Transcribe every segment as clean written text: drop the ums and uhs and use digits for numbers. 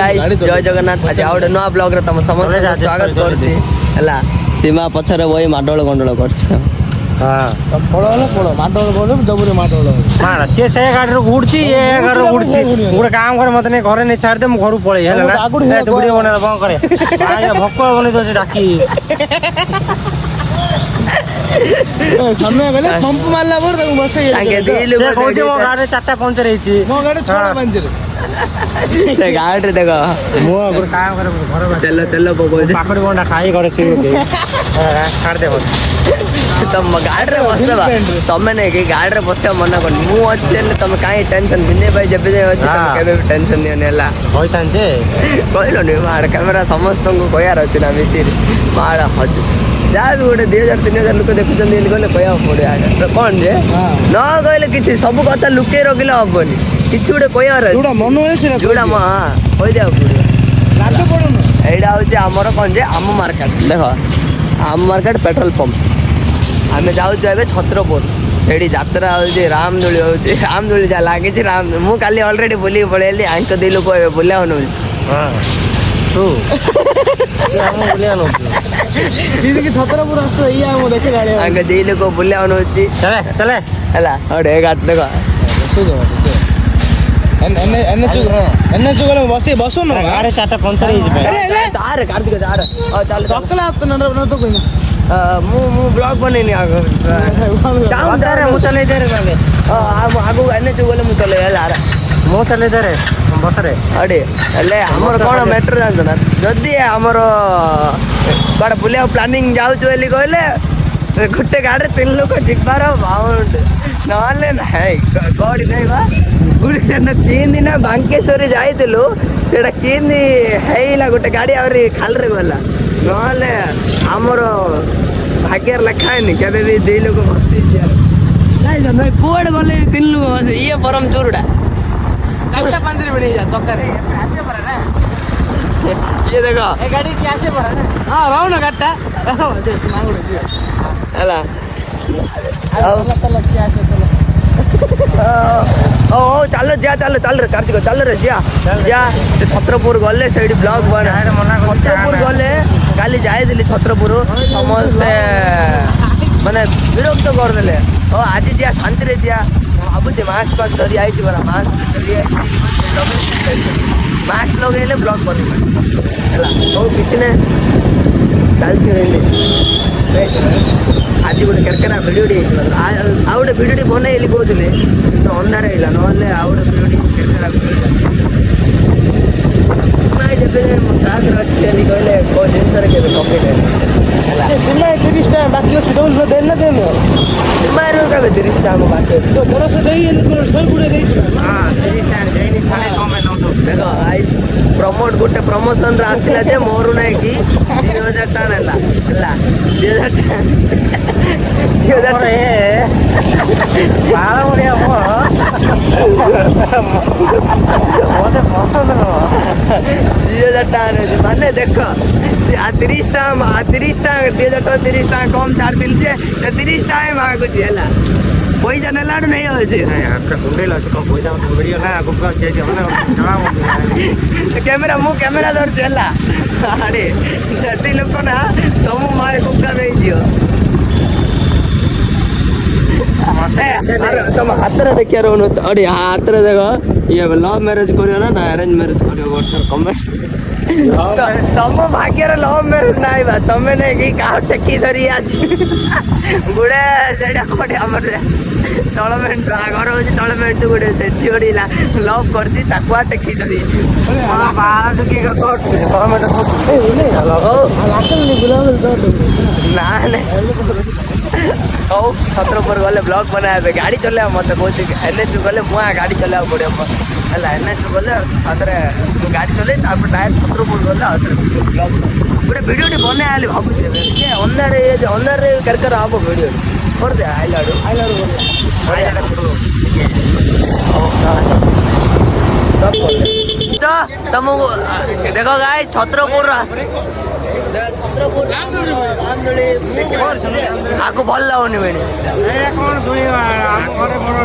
Guys जय जगन्नाथ आज out नुआ ब्लॉग रे तम समस्त स्वागत करती हला सीमा पछरे वही माडोल गंडोल करछ हां पळो हला पळो माडोल बोल जबरे माडोल मार से से गाडी रो गुडची ए गाडी रो गुडची गुड काम करे मते ने घरे ने छाड़ दे मु घरु पळै हला ना तो वीडियो बना बं करे आ भक्क बने तो डाकी समय गले पंप मारला बोर तक बस ताके दिल से कहू मो गाडी चारटा पंचर हेची मो गाडी छोड़ा पंचर से गाडी देखो मो गुड काम करे घर तेल तेल पको पाकड़ी बोंडा खाई करे से छाड़ दे तम गाड़ी रे बसबा तमे ने के गाड़ी रे बसे मना कर मु अच्छे ले तमे काई टेंशन बिने भाई जब जे अछि तमे केबे टेंशन नै नेला होई तांजे कहलो नै मार कैमरा समस्त को कोयार अछि ना मिसिर मार हज जा भी गोटे 2000 3000 लोक देखुछन एली गले कया पड़े आ कोन जे न कहले किछि सब कथा लुके रखिले हबनी किछि गोटे कोयार जुडा मन होइछ जुडा म कहि देउ पड़े लाट पड़ो एडा होछि हमर कोन जे आम मार्केट देखो आम मार्केट पेट्रोल पंप आमे जाउछु एबे छत्रपुर सेडी यात्रा होछि रामदोली होछि रामदोली जा लागे छि राम मु काली ऑलरेडी बोली पळेली आंक दिलो को एबे बोल्या होनो हां तू हम बोल्या नो दीदी की छत्रपुर आस्तो इया हम देखे गाड़ी आंक दिलो को बोल्या होनो छि चले चले हला अडे गाट देखो एने जुगले बसे बसो न गाड़ी चारटा पंचर हेची तार कार्तिक तार चल सकला आत न तो कोइ मु ब्लॉग बनेनी आगो डाउन दे रे मु चले दे रे बाबे आगो एने जुगले मु चले हला मु चले दे रे बसरे अडे ले हमर कोन मैटर जानछ ना जदी हमर बड़ बुलिया प्लानिंग जाउछु एली कहले गुटे गाड़ी 3 लोक जिबार बाउंड नले नाही गाड़ी नाही बा गुडी से न 3 दिन बांकेश्वरी जाइतलु सेडा केनी हेइला गुटे गाड़ी आरी खाल रे गला नले हमर भाग्यर लखायनी केबे भी 2 लोक बसी जा नाही जा मैं कोड गले 3 लोक बसी ये परम चोरडा चारटा पंचर बने जा चक्कर आसे पर ना ये देखो ए गाड़ी कैसे पर ना हां राव ना गट्टा दे मांगो दे हला चलो कैसे चलो ओ चलो जा चलो चल रे कार्तिक चल रे जा जा से छत्रपुर गले सेडी ब्लॉग बना छत्रपुर गले काली जाय दिली छत्रपुर समस्त माने विरक्त कर देले ओ आज जा शांति रे जा अब जे मास्क पास धरी आई बरा मास्क धरी आई मास्क लगेले ब्लॉग बनी हला ओ किछने चलती रहले आज गोटे केरकेरा भिडियोटी आ गोटे भिडियोटी बनैली कहले तो अंधार है ना आ गोटे भिडियोटी केरकेरा नाई जब मो साथ अच्छी कहले को जिनसरे केबे कंप्लीट है सुना 30 टाइम बाकी अछि डबल दे ना दे मारो का 30 टाइम बाकी तो बरस देई सोई गुडे देई हां 30 टाइम देनी छाले कमे न देखो आइस प्रमोट गोटे प्रमोशन रे आसिला जे मोर नै कि 2000 टन हला 2000 टन 2000 बाळा बढिया हो ओते पसंद न 2000 टन माने देखो 30 टाइम 2000 टन 30 टाइम कम छाड़ दिल जे 30 टाइम आ कुछ हला पैसा नेलाडू नहीं होचे आपका गुंडे लाच कम पैसा वीडियो ना गुप्ता दे दे ना कैमरा मु कैमरा धर चला अरे जति लोक ना तुम माय गुप्ता नहीं जियो अरे तुम हाथ रे देखिया रहनो अरे हाथ रे देखो ये लव मैरिज करियो ना अरेंज मैरिज करियो व्हाट्सएप कमेंट तुम भाग्य रे लव मैरिज नाही बा तमे ने की का टेकी धरी आछि गुडे सेडा कोटे हमर तळमेंट घर होची तळमेंट गुडे सेठी ओडीला लव करती ताकुआ टेकी धरी बाळा टकी कोट तळमेंट ओ लाकल नि बुलावल तो ना ने ओ छत्रपुर गले ब्लॉग बनाबे गाड़ी चले मते कहू एनएच गले मुआ गाड़ी चलाव पड़े हला एनएच गले आतरे गाड़ी चले तापर डायरेक्ट छत्रपुर गले आतरे ब्लॉग गोटे वीडियोटी बने आली भाबु जे अंदर रे करकर आबो वीडियो कर दे आइलाडू तो तुम देखो गाइस छत्रपुर ଛତ୍ରପୁର ରାମଦୋଳି ଆକୁ ଭଲ ଲାଗୁନି ବେଣି କଣ ଦୋଳି ଆମ ଘରେ ବଡ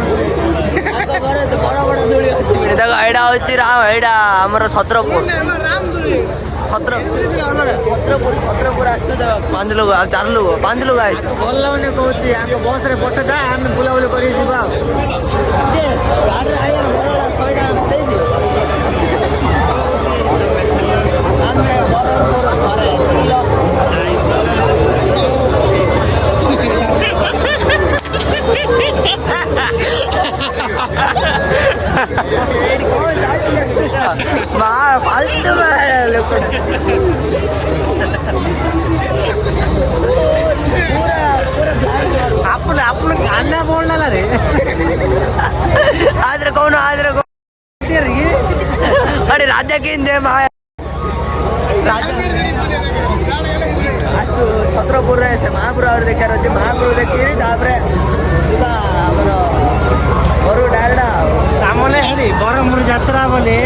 ଆଗ ଘରେ ତ ବଡ ବଡ ଦୋଳି ଅଛି ବେଣି ଦେଖ ଏଇଟା ହଉଛି ଏଇଟା ଆମର ଛତ୍ରପୁର ଛତ୍ରପୁର ଆସିଛୁ ତ 5 ଲୋକ ଆଉ 4 ଲୋକ 5 ଲୋକ ଆସିଛୁ ଭଲ ଲାଗୁନି କହୁଛି ଆମ ବସରେ ପଠେଇଦା ଆମେ ବୁଲାବୁଲି କରିକି ଯିବା ଆଉ ଗାଡ଼ିରେ ଆଜ୍ଞା ଭଡ଼ା 100 ଟଙ୍କା ଦେଇଦିଅ ଆମେ ବରହମପୁର ଘରେ ଏଇଠି କ'ଣ ଯାଇଥିଲେ ମା ଫାଲତୁ ଲୋକ ଆପଣ ଗାନା ବୋଳଲା ରେ ಆದ್ರೆ ಕೌನು ಅಡಿ ರಾಜ್ಯಕ್ಕಿಂದೆ ರಾಜ ಅಷ್ಟು ଛତ୍ରପୁରରେ ସେ ମହାପୁର ଆହୁରି ଦେଖିବାର ଅଛି ମହାପୁର ଦେଖିକିରି ତାପରେ ଯିବା ଆମର ଘରୁ ଡାଇରେକ୍ଟ ଆଉ ଆମନେ ହେରି ବରହମପୁର ଯାତ୍ରା ବୋଲେ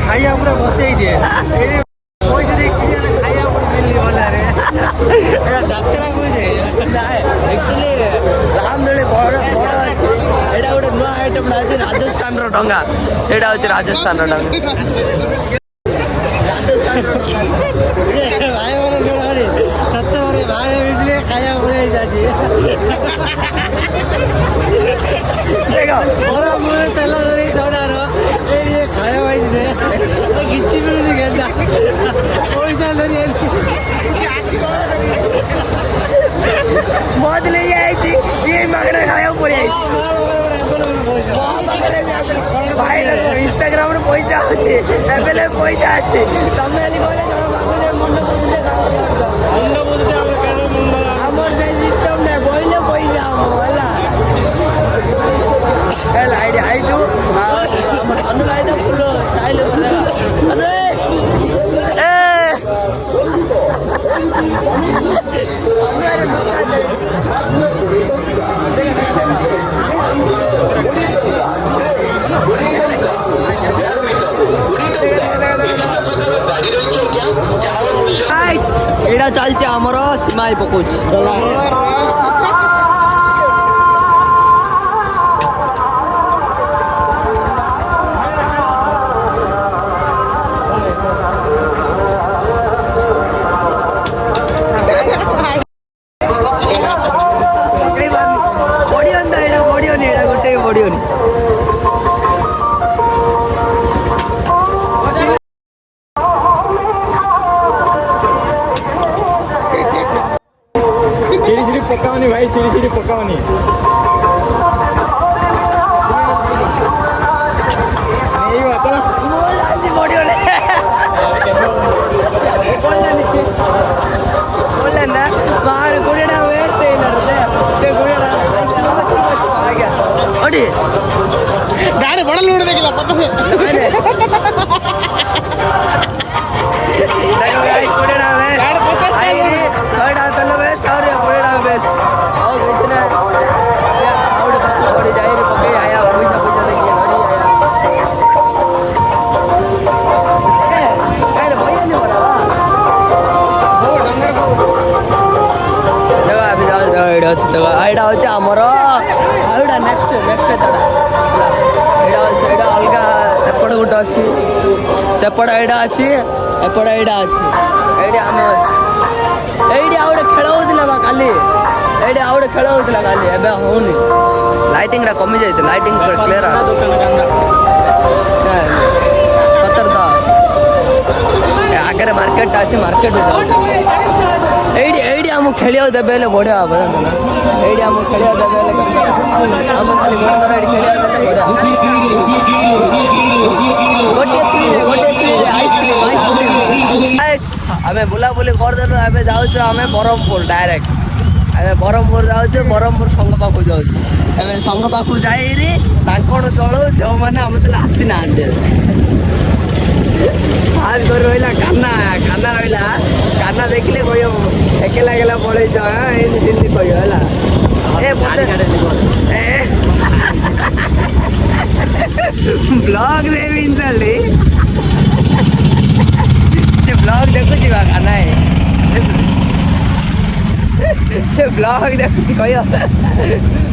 ଖାଇବା ପୁରା ବସେଇ ଦିଏ ଏଇଠି ପଇସା ଦେଇ ଖାଇବା ପୁରା ମିଳି ଗଲାରେ ଯାତ୍ରା କହୁଛେ ଆକ୍ଚୁଆଲି ରାମଦୋଳି ବଡ଼ ଅଛି ଏଇଟା ଗୋଟେ ନୂଆ ଆଇଟମ୍ଟା ଅଛି ରାଜସ୍ଥାନର ଡଙ୍ଗା ସେଇଟା ହେଉଛି ରାଜସ୍ଥାନର ଡଙ୍ଗା ଖାଇବା ପୁରା ହେଇଯାଉଛି ବରହମପୁର ତେଲ ଧରି ଚଢାର ଏଇ ଖାଇବା ପାଇଛି କିଛି ମିଳୁନି କେନ୍ତା ପଇସା ଧରି ମଦ ନେଇ ଯାଇଛି ଇଏ ମାଗଣା ଖାଇବାକୁ ପଡ଼ିଯାଇଛି ଭାଇ ଦେଖ ଇନଷ୍ଟାଗ୍ରାମରେ ପଇସା ଅଛି ଏବେ ପଇସା ଅଛି ତମେ ହେଲେ କହିଲେ ଜଣ ମାଗୁଛେ ମୁଣ୍ଡ ବୁଝୁଛେ ଆମର ସେ ସିଷ୍ଟମ ନାହିଁ ବହିଲେ ପଇସା ହବ ହେଲା ଏଇଠି ଆଇଛୁ ଆମର ଧନୁ ଭାଇ ତ ଫୁଲ ଷ୍ଟାଇଲ ଉପରେ ସନ୍ଧ୍ୟାରେ ଲୁକା ଏଇଟା ଚାଲିଛି ଆମର ସୀମାଇ ପକଉଛି ବଢିବନି ଏଇଟା ଗୋଟେ ବଢିବନି ସିଡ଼ି ପକାଉନି ଭାଇ ସିଡ଼ି ପକାଉନି ଗାଁରେ ବଡ ଲୁଣ ଦେଖିଲା ପ୍ରଥମେ ଏଇଟା ହଉଛି ଆମର ଏଇଟା ନେକ୍ସଟ ଏଇଟା ଅଲଗା ସେପଟ ଗୋଟେ ଅଛି ସେପଟ ଏଇଟା ଅଛି ଏପଟ ଏଇଟା ଅଛି ଏଇଠି ଆମେ ଅଛି ଏଇଠି ଆଉ ଗୋଟେ ଖେଳ ହଉଥିଲା ବା କାଲି ଏଇଠି ଆଉ ଗୋଟେ ଖେଳ ହଉଥିଲା କାଲି ଏବେ ହଉନି ଲାଇଟିଂଟା କମି ଯାଇଥିଲା ଲାଇଟିଂ କ୍ଲିୟର ସତର୍କ ଆଗରେ ମାର୍କେଟଟା ଅଛି ମାର୍କେଟକୁ ଯାଉଛି ଏଇଠି ଆମକୁ ଖେଳିବାକୁ ଦେବେ ହେଲେ ବଢ଼ିଆ ହବ ଏଇଠି ଆମକୁ ଖେଳିବାକୁ ଦେବେ ହେଲେ ଆମକୁ ଖାଲି ଏଇଠି ଖେଳିବାକୁ ଦେଲେ ବଢ଼ିଆ ଗୋଟିଏ ଫ୍ରିରେ ଆଇସ୍କ୍ରିମ୍ ଆମେ ବୁଲାବୁଲି କରିଦେଲୁ ଏବେ ଯାଉଛୁ ଆମେ ବ୍ରହ୍ମପୁର ଡାଇରେକ୍ଟ ଆମେ ବ୍ରହ୍ମପୁର ଯାଉଛୁ ବ୍ରହ୍ମପୁର ସଂଘ ପାଖକୁ ଯାଉଛୁ ଏବେ ସଂଘ ପାଖକୁ ଯାଇକିରି ତାଙ୍କଠୁ ଚଳୁ ଯେଉଁମାନେ ଆମ ଥିଲେ ଆସିନାହାନ୍ତି ଆଜ କରି ରହିଲା କାନା ରହିଲା କାନା ଦେଖିଲେ କହିବ ଏକେଲା ପଳେଇଛ ଏମିତି ସେମିତି କହିବ ହେଲା ବ୍ଲଗରେ ଇନସାଲ୍ଟ ସେ ବ୍ଲଗ ଦେଖୁଛି ବା କାନା ସେ ବ୍ଲଗ ଦେଖୁଛି କହିବ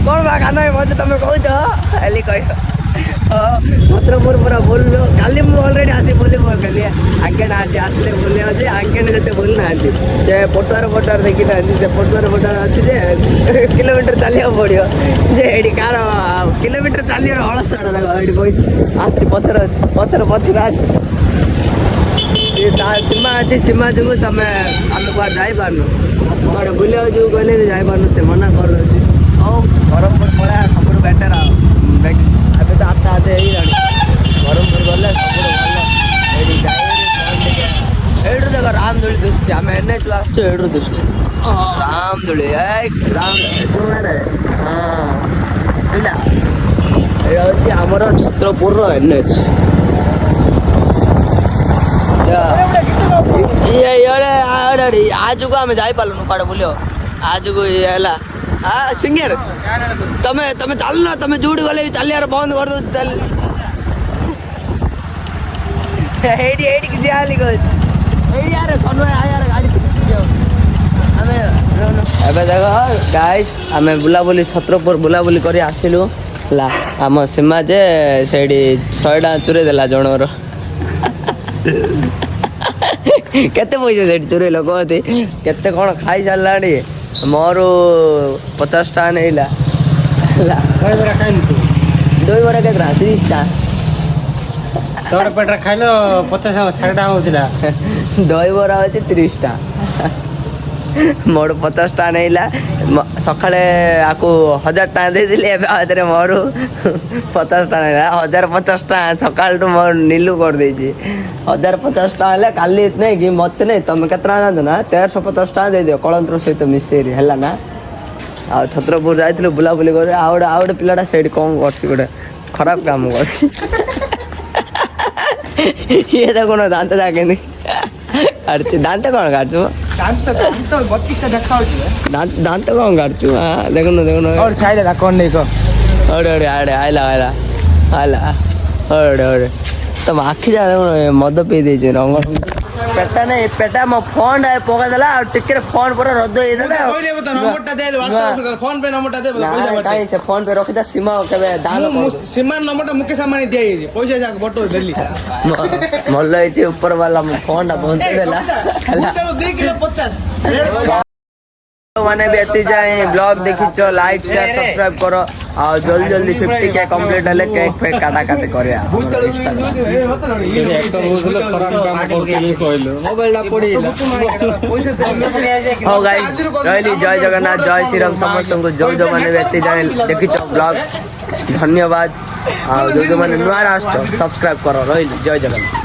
କ'ଣ ବା କାନ ମୋତେ ତମେ କହୁଛ ହେଲି କହିବ ଛତ୍ରପୁର ପୁରା ବୁଲିଲୁ କାଲି ମୁଁ ଅଲରେଡ଼ି ଆସି ବୁଲି ପକେଇଲି ଆଙ୍କେ ନାହାନ୍ତି ଆସିଲେ ବୁଲି ଅଛି ଆଙ୍କେ ଯେତେ ବୁଲି ନାହାନ୍ତି ସେ ପଟୁଆର ଦେଖିନାହାନ୍ତି ସେ ପଟୁଆର ଅଛି ଯେ କିଲୋମିଟର ଚାଲିବାକୁ ପଡ଼ିବ ଯେ ଏଇଠି କାର କିଲୋମିଟର ଚାଲିବାର ଅଳସଟା ଦେଖ ଏଇଠି ବହି ଆସୁଛି ପଛରେ ଅଛି ପଛରେ ଆସିଛି ତା ସୀମା ଅଛି ସୀମା ଯୋଗୁଁ ଆମେ କୁଆଡ଼େ ଯାଇପାରୁନୁ କୁଆଡ଼େ ବୁଲିବାକୁ ଯୋଉ କହିଲେ ଯାଇପାରୁନୁ ସେ ମନା କରିଦେଉଛି ହଉ ବ୍ରହ୍ମପୁର ପଳା ସବୁଠୁ ବେଟର ଆଉ ଏବେ ତ 8:30 ହେଇଗଲାଣି ବ୍ରହ୍ମପୁର ଗଲେ ସବୁଠୁ ଭଲ ଏଇଠି ଏଇଠୁ ଦେଖ ରାମଦୋଳି ଦିଶୁଛି ଆମେ NH ଆସୁଛୁ ଏଇଠୁ ଦିଶୁଛି ରାମଦୋଳି ଏଇଟା ହେଉଛି ଆମର ଛତ୍ରପୁରର NH ଆଜକୁ ଆମେ ଯାଇପାରିଲୁନୁ କୁଆଡ଼େ ବୁଲିବ ଆଜକୁ ଇଏ ହେଲା ସିଙ୍ଗର ତମେ ଚାଲୁନ ତମେ ଯୋଉଠି ଗଲେ ଚାଲିବାର ବନ୍ଦ କରିଦଉଛି ଚାଲି ଏଇଠି କିଛି ଆଲି କହୁଛି ଏଇଠି ଆରେ ଆୟାର ଗାଡ଼ି ଆମେ ଏବେ ଦେଖ ଗାଇସ୍ ଆମେ ବୁଲାବୁଲି ଛତ୍ରପୁର ବୁଲାବୁଲି କରି ଆସିଲୁ ହେଲା ଆମ ସୀମା ଯେ ସେଇଠି 100 ଟଙ୍କା ଚୁରେଇ ଦେଲା ଜଣଙ୍କର କେତେ ପଇସା ସେଇଠି ଚୁରେଇଲ କହନ୍ତି କେତେ କ'ଣ ଖାଇ ସାରିଲାଣି ମୋର 50 ଟଙ୍କା ନେଇଲା ହେଲା ଦହିବରା କେତେ ଟଙ୍କା 30 ଟଙ୍କା ତୋର ପେଟରେ ଖାଇଲ 50 ଟଙ୍କା ହଉଥିଲା ଦହିବରା ହେଉଛି 30 ଟଙ୍କା ମୋର 50 ଟଙ୍କା ନେଇଲା ସକାଳେ ଆକୁ 1000 ଟଙ୍କା ଦେଇଥିଲି ଏବେ ଆଉଥରେ ମୋର 50 ଟଙ୍କା ନେଲା 1050 ଟଙ୍କା ସକାଳଠୁ ମୋର ନିଲୁ କରିଦେଇଛି 1050 ଟଙ୍କା ହେଲେ କାଲି ନାଇଁ କି ମତେ ନାଇଁ ତମେ କେତେ ଟଙ୍କା ଜାଣିଛ ନା 1350 ଟଙ୍କା ଦେଇଦିଅ କଳନ୍ତର ସହିତ ମିଶେଇରି ହେଲା ନା ଆଉ ଛତ୍ରପୁର ଯାଇଥିଲୁ ବୁଲାବୁଲି କରି ଆଉ ଗୋଟେ ପିଲାଟା ସେଇଠି କ'ଣ କରୁଛି ଗୋଟେ ଖରାପ କାମ କରୁଛି ଇଏ ତ କ'ଣ ଦାନ୍ତ ଯାକେନି କାଟୁଛି ଦାନ୍ତ କ'ଣ କାଟୁଛୁ ଦାନ୍ତ 32ଟା ଦେଖାଉଛି ଦାନ୍ତ କ'ଣ କାଟୁଛୁ ଦେଖୁନ ଛାଇଲା କ'ଣ ନେଇ କହ ଆଇଲା ତମ ଆଖି ଯା ଦେଖୁନ ମଦ ପିଇ ଦେଇଛି ରଙ୍ଗ ପେଟା ନାଇଁ ପେଟା ମୋ ଫୋନ୍ ପକେଇଦେଲା ଆଉ ଟିକେ ଫୋନ୍ ପୁରା ରଦ୍ଦ ହେଇଥିଲା କାହିଁ ସେ ଫୋନ୍ ପେ ରଖିଥା ସୀମା କେବେ ଦାନ ସୀମା ନମ୍ବରଟା ମୁକେଶ ଆମ୍ବାନୀ ଦିଆଯାଇଛି ପଇସା ଯାକ ବଟ ଦେଲି ଭଲ ହେଇଛି ଉପର ବାଲା ମୋ ଫୋନ୍ଟା ପହଞ୍ଚେଇ ଦେଲା ମାନେ ବି ଏତେ ଯାଏ ବ୍ଲଗ ଦେଖିଛ ଲାଇକ୍ ସେୟାର ସବସ୍କ୍ରାଇବ କର ଆଉ ଜଲ୍ଦି 50K କମ୍ପ୍ଲିଟ୍ ହେଲେ କେକ୍ ଫେକ୍ କାଟାକାଟି କରିବା ହଉ ଗାଇସ୍ ରହିଲି ଜୟ ଜଗନ୍ନାଥ ଜୟ ଶ୍ରୀରାମ ସମସ୍ତଙ୍କୁ ଯୋଉମାନେ ବି ଏତେ ଯାଏ ଦେଖିଛ ବ୍ଲଗ ଧନ୍ୟବାଦ ଆଉ ଯୋଉମାନେ ନୂଆ ଆସୁଛ ସବସ୍କ୍ରାଇବ କର ରହିଲି ଜୟ ଜଗନ୍ନାଥ।